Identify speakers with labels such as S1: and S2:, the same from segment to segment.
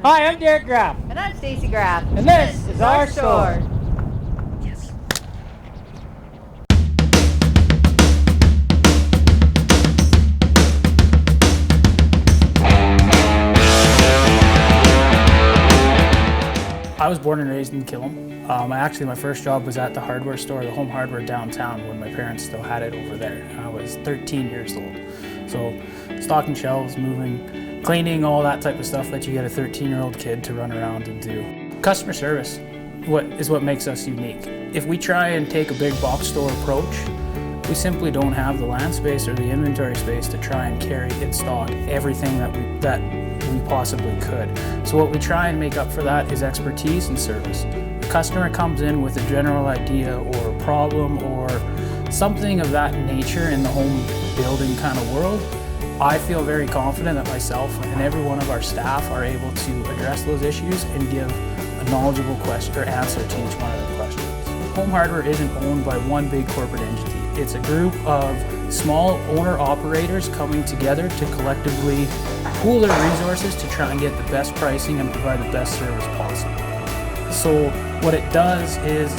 S1: Hi, I'm Derek Graff.
S2: And I'm Stacy Graff.
S1: And this is our store.
S2: Yes.
S1: I was born and raised in Killam. My first job was at the hardware store, the Home Hardware downtown, when my parents still had it over there. I was 13 years old. So stocking shelves, moving, cleaning, all that type of stuff that you get a 13-year-old kid to run around and do. Customer service is what makes us unique. If we try and take a big box store approach, we simply don't have the land space or the inventory space to try and carry in stock everything that we possibly could. So what we try and make up for that is expertise and service. The customer comes in with a general idea or a problem or something of that nature in the home building kind of world. I feel very confident that myself and every one of our staff are able to address those issues and give a knowledgeable question or answer to each one of the questions. Home Hardware isn't owned by one big corporate entity. It's a group of small owner-operators coming together to collectively pool their resources to try and get the best pricing and provide the best service possible. So what it does is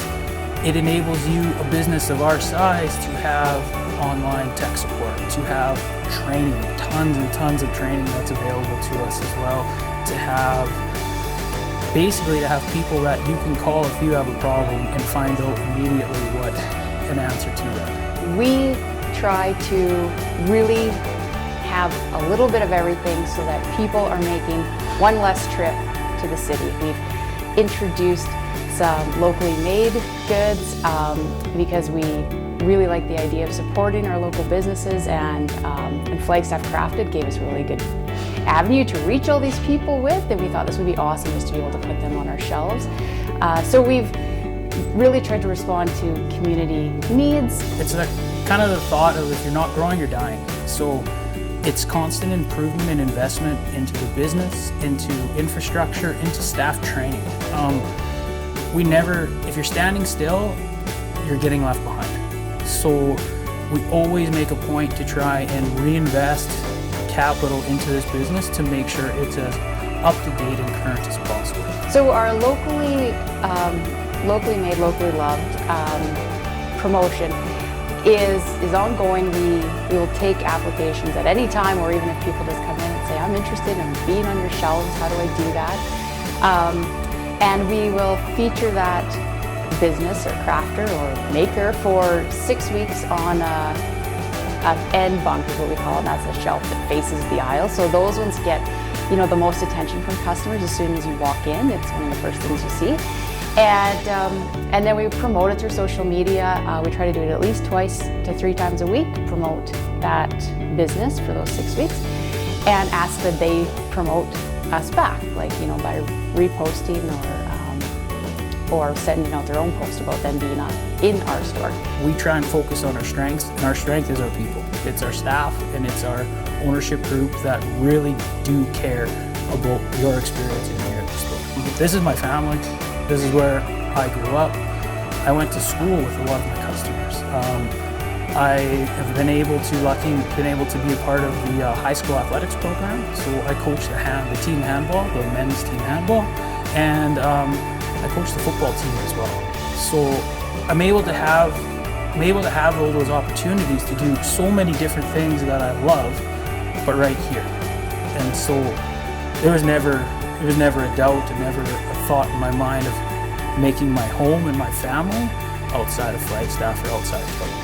S1: it enables you, a business of our size, to have online tech support, to have training, tons and tons of training that's available to us as well, to have people that you can call if you have a problem and find out immediately what an answer to that.
S2: We try to really have a little bit of everything so that people are making one less trip to the city. We've introduced some locally made goods because we really like the idea of supporting our local businesses, and Flagstaff Crafted gave us a really good avenue to reach all these people with, and we thought this would be awesome just to be able to put them on our shelves. So we've really tried to respond to community needs.
S1: It's kind of the thought of if you're not growing, you're dying. So it's constant improvement and investment into the business, into infrastructure, into staff training. If you're standing still, you're getting left behind. So we always make a point to try and reinvest capital into this business to make sure it's as up to date and current as possible.
S2: So our locally made, locally loved promotion is ongoing. We will take applications at any time, or even if people just come in and say, I'm interested in being on your shelves, how do I do that? And we will feature that business or crafter or maker for 6 weeks on an end bunk is what we call it, and that's a shelf that faces the aisle. So those ones get the most attention from customers as soon as you walk in. It's one of the first things you see. And then we promote it through social media. We try to do it at least 2 to 3 times a week, promote that business for those 6 weeks, and ask that they promote us back, by reposting or sending out their own post about them being in our store.
S1: We try and focus on our strengths, and our strength is our people. It's our staff and it's our ownership group that really do care about your experience in here at the store. This is my family. This is where I grew up. I went to school with a lot of my customers. I have been able to be a part of the high school athletics program. So I coach the team handball, the men's team handball, and I coach the football team as well. So I'm able to have all those opportunities to do so many different things that I love, but right here. And so there was never a doubt and never a thought in my mind of making my home and my family outside of Flagstaff or outside of Killam.